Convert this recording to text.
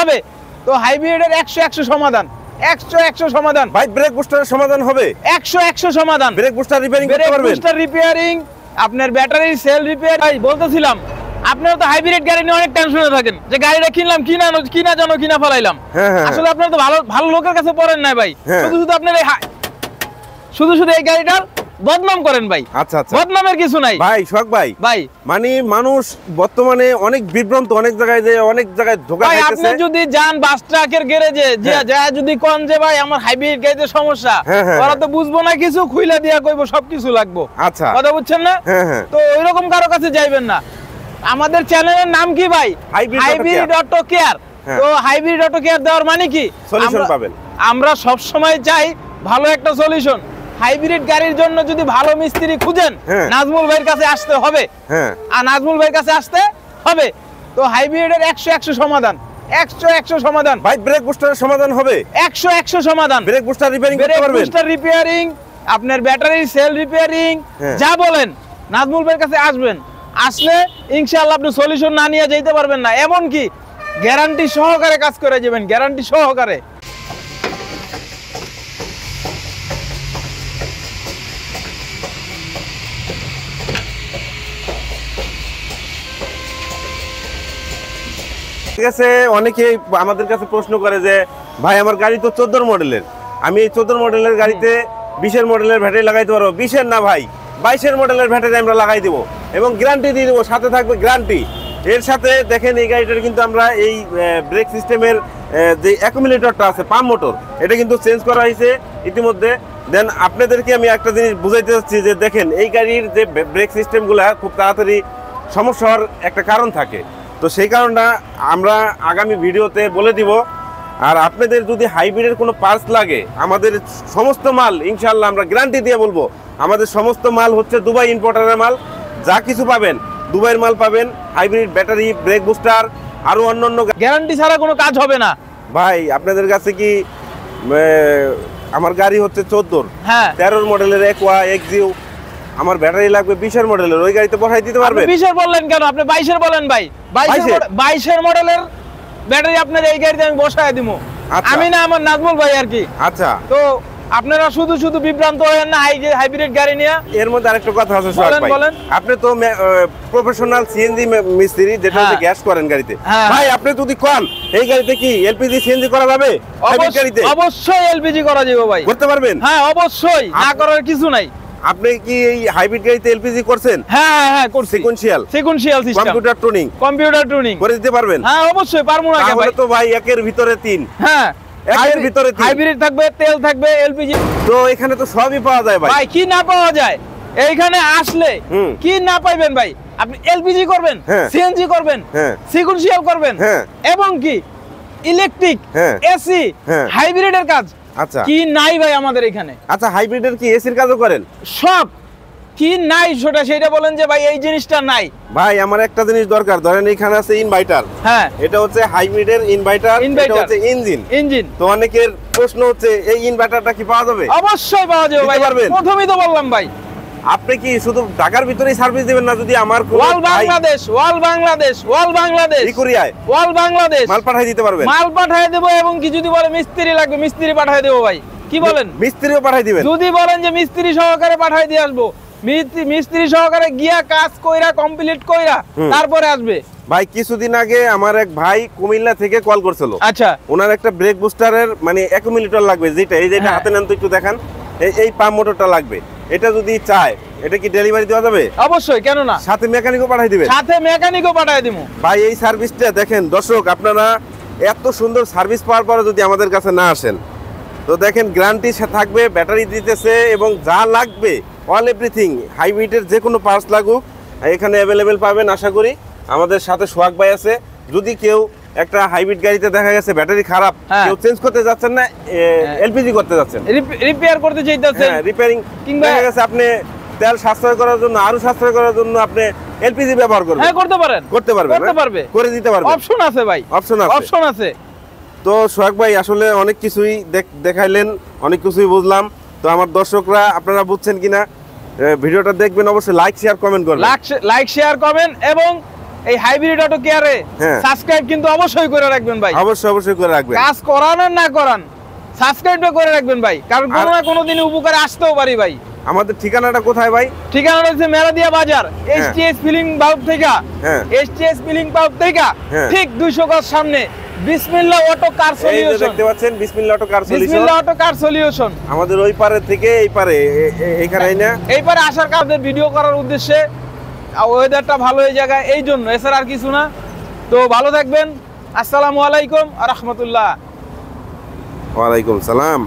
হবে। তো হাইব্রিডের 100 সমাধান, 100 সমাধান ভাই। ব্রেক বুস্টারের সমাধান হবে 100 সমাধান। ব্রেক বুস্টার রিপেয়ারিং করতে ব্রেক পারবেন? বুস্টার রিপেয়ারিং, আপনার ব্যাটারি সেল রিপেয়ার। ভাই বলতেছিলাম আপনারা তো হাইব্রিড গাড়ি নিয়ে অনেক টেনশনে থাকেন যে গাড়িটা কিনলাম কিনা ফেলাইলাম। আসলে আপনারা তো ভালো লোকের কাছে পড়েন না ভাই, শুধু এই গাড়িটার বদনাম করেন ভাই। আচ্ছা আচ্ছা, বদনামের কিছু নাই ভাই। সোহাগ ভাই মানে মানুষ বর্তমানে অনেক বিভ্রান্ত, অনেক জায়গায় ধোঁকা খাইতেছে। আপনি যদি যান বাস ট্রাকের গ্যারেজে যদি কোন যে ভাই আমার হাইব্রিড গাড়িতে সমস্যা, ওরা তো বুঝবো না কিছু, খুইলা দিয়া কইবো সবকিছু লাগবো। আচ্ছা, কথা বুঝছেন না? তো ওইরকম কারো কাছে যাইবেন না। আমাদের চ্যানেলের নাম কি ভাই? Hybrid auto care. তো হাইব্রিড অটো কেয়ার দেওয়ার মানে কি? সলিউশন পাবেন। আমরা সব সময় চাই ভালো একটা সলিউশন। হাইব্রিড গাড়ির জন্য যদি ভালো মিস্ত্রি খুঁজেন, নাজমুল ভাইয়ের কাছে আসতে হবে। আর নাজমুল ভাইয়ের কাছে আসতে হবে। তো হাইব্রিডের 100 সমাধান, 100 সমাধান ভাই। ব্রেক বুস্টারের সমাধান হবে 100 সমাধান। ব্রেক বুস্টার রিপেয়ারিং করতে পারবেন? ব্রেক বুস্টার রিপেয়ারিং, আপনার ব্যাটারি সেল রিপেয়ারিং, যা বলেন নাজমুল ভাইয়ের কাছে আসবেন। আসলে ইনশাআল্লাহ আপনি সলিউশন না নিয়ে যেতে পারবেন না। এমন কি গ্যারান্টি সহকারে কাজ করে যাবেন, গ্যারান্টি সহকারে। ঠিক আছে, অনেকেই আমাদের কাছে প্রশ্ন করে যে ভাই আমার গাড়ি তো 14 মডেলের, আমি এই 14 মডেলের গাড়িতে 20 মডেলের ব্যাটারি লাগাইতে পারবো? 20 না ভাই, 22 মডেলের ব্যাটারি আমরা লাগাই দেবো এবং গ্যারান্টি দিয়ে দেবো, সাথে থাকবে গ্যারান্টি। এর সাথে দেখেন এই গাড়িটার কিন্তু আমরা এই ব্রেক সিস্টেমের যে অ্যাকুমুলেটরটা আছে, পাম্প মোটর, এটা কিন্তু চেঞ্জ করা হয়েছে ইতিমধ্যে। দেন আপনাদেরকে আমি একটা জিনিস বুঝাইতে চাচ্ছি যে দেখেন এই গাড়ির যে ব্রেক সিস্টেমগুলো খুব তাড়াতাড়ি সমস্যা হওয়ার একটা কারণ থাকে। তো সেই কারণটা আমরা আগামী ভিডিওতে বলে দিব। আর আপনাদের যদি হাইব্রিডের কোনো পার্টস লাগে, আমাদের সমস্ত মাল ইনশাআল্লাহ আমরা গ্যারান্টি দিয়ে বলবো, আমাদের সমস্ত মাল হচ্ছে দুবাই ইম্পোর্টারের মাল। যা কিছু পাবেন দুবাইয়ের মাল পাবেন। হাইব্রিড ব্যাটারি, ব্রেক বুস্টার, আরো অন্যান্য গ্যারান্টি ছাড়া কোনো কাজ হবে না ভাই। আপনাদের কাছে কি আমার গাড়ি হচ্ছে 14, 13 মডেলের একোয়া এক্সিউ, আমার ব্যাটারি লাগবে 20 মডেলের, ওই গাড়িতে বসাই দিতে পারবেন? 20 বললেন কেন? আপনি 22 বলেন ভাই। 22 মডেলের ব্যাটারি আপনার এই গাড়িতে আমি বসায় দিব। আমি না, আমার নাজমুল ভাই আর কি। আচ্ছা, তো আপনারা শুধু বিভ্রান্ত হয়েন না হাইব্রিড গাড়ি নিয়ে। এর মধ্যে আরেকটা কথা আছে সোহাগ ভাই, আপনি তো প্রফেশনাল সিএনজি মিস্ত্রি, যেটা হচ্ছে গ্যাস করেন গাড়িতে। ভাই আপনি যদি কোন এই গাড়িতে কি এলপিজি সিএনজি করা যাবে? অবশ্যই এলপিজি করা যাবে ভাই। করতে পারবেন? হ্যাঁ অবশ্যই, না করার কিছু নাই। আপনি কি এই হাইব্রিড গাড়িতে এলপিজি করছেন? হ্যাঁ করছি। সিকোয়েন্সিয়াল সিস্টেম, কম্পিউটার টুনিং করে দিতে পারবেন? হ্যাঁ অবশ্যই পারবো না ভাই। তো ভাই একের ভিতরে 3। হ্যাঁ, একের ভিতরে 3। হাইব্রিড থাকবে, তেল থাকবে, এলপিজি। তো এখানে তো সবই পাওয়া যায় ভাই। ভাই কি না পাওয়া যায়? এইখানে আসলে কি না পাইবেন ভাই? আপনি এলপিজি করবেন, সিএনজি করবেন, সিকোয়েন্সিয়াল করবেন, এবং কি ইলেকট্রিক, এসি, হাইব্রিডের কাজ। আচ্ছা, কি নাই ভাই আমাদের এখানে? আচ্ছা, হাইব্রিডের কি এসির কাজও করেন? সব। কি নাই সেটা বলেন যে ভাই এই জিনিসটা নাই। ভাই আমার একটা জিনিস দরকার, ধরেন এখানে আছে ইনভার্টার। হ্যাঁ, এটা হচ্ছে হাইব্রিডের ইনভার্টার, এটা হচ্ছে ইঞ্জিন। তো অনেকের প্রশ্ন হচ্ছে এই ইনভার্টারটা কি পাওয়া যাবে? অবশ্যই পাওয়া যাবে ভাই। প্রথমেই তো বললাম ভাই, আপনি কি শুধু ঢাকার ভিতরেই সার্ভিস দিবেন না? যদি আমার অল বাংলাদেশ কুরিয়ায় অল বাংলাদেশ মাল পাঠিয়ে দিতে পারবেন? মাল পাঠিয়ে দেব। এবং কি যদি বলে মিস্ত্রি লাগবে, মিস্ত্রি পাঠিয়ে দেব ভাই। কি বলেন? মিস্ত্রিও পাঠিয়ে দিবেন? যদি বলেন যে মিস্ত্রি সহকারে পাঠিয়ে দিয়ে আসবো, মিস্ত্রি সহকারে গিয়া কাজ কইরা কমপ্লিট কইরা তারপরে আসবে। ভাই কিছুদিন আগে আমার এক ভাই কুমিল্লা থেকে কল করছিল। আচ্ছা, ওনার একটা ব্রেক বুস্টারের মানে অ্যাকুমুলেটর লাগবে, যেটা হাতে নেন তো একটু দেখান। এই পাম্প মোটরটা লাগবে। এটা যদি চায় এটা কি ডেলিভারি দেওয়া যাবে? অবশ্যই, কেন না? সাথে মেকানিকও পাঠিয়ে দিবেন? সাথে মেকানিকও পাঠিয়ে দিব ভাই। এই সার্ভিসটা দেখেন দর্শক, আপনারা এত সুন্দর সার্ভিস পাওয়ার পরে যদি আমাদের কাছে না আসেন, তো দেখেন গ্যারান্টি থাকবে, ব্যাটারি দিতেছে এবং যা লাগবে অল এভরিথিং হাইব্রিডের যে কোনো পার্টস লাগুক এখানে অ্যাভেলেবেল পাবেন আশা করি। আমাদের সাথে সোহাগ ভাই আছে। যদি কেউ একটা হাইব্রিড গাড়িতে দেখা গেছে ব্যাটারি খারাপ, কেউ চেঞ্জ করতে যাচ্ছেন না, এলপিজি করতে যাচ্ছেন, রিপেয়ার করতে চাইতেছেন, রিপেয়ারিং, কিংবা দেখা গেছে আপনি তেল সাশ্রয় করার জন্য, আরো সাশ্রয় করার জন্য আপনি এলপিজি ব্যবহার করবেন। হ্যাঁ করতে পারবেন, করে দিতে পারবেন। অপশন আছে ভাই, অপশন আছে। তো সোহাগ ভাই আসলে অনেক কিছুই দেখাইলেন, অনেক কিছুই বুঝলাম। তো আমার দর্শকরা আপনারা বুঝছেন কিনা ভিডিওটা দেখবেন, অবশ্যই লাইক শেয়ার কমেন্ট করবেন। লাইক শেয়ার কমেন্ট এবং এই হাইব্রিড অটো কেয়ারে সাবস্ক্রাইব কিন্তু অবশ্যই করে রাখবেন ভাই, অবশ্যই করে রাখবেন। কাজ করান আর না করান সাবস্ক্রাইবটা করে রাখবেন ভাই, কারণ কোনো না কোনো দিনে উপকারে আসতেও পারি ভাই। আমাদের ঠিকানাটা কোথায় ভাই? ঠিকানাটা হচ্ছে মেলাদিয়া বাজার, এসটিএস ফিলিং বাল্ব থেকে, এসটিএস ফিলিং বাল্ব থেকে ঠিক 200 গজ সামনে বিসমিল্লাহ অটো কার সলিউশন। দেখতে পাচ্ছেন বিসমিল্লাহ অটো কার সলিউশন, বিসমিল্লাহ অটো কার সলিউশন। আমাদের ওই পারে থেকে এই পারে এইখানেই না, এই পারে আসার কারণে ভিডিও করার উদ্দেশ্যে, ওয়েদারটা ভালো এই জায়গায় এই জন্য, এছাড়া আর কিছু না। তো ভালো থাকবেন, আসসালামু আলাইকুম ওয়া রাহমাতুল্লাহ। ওয়া আলাইকুম সালাম।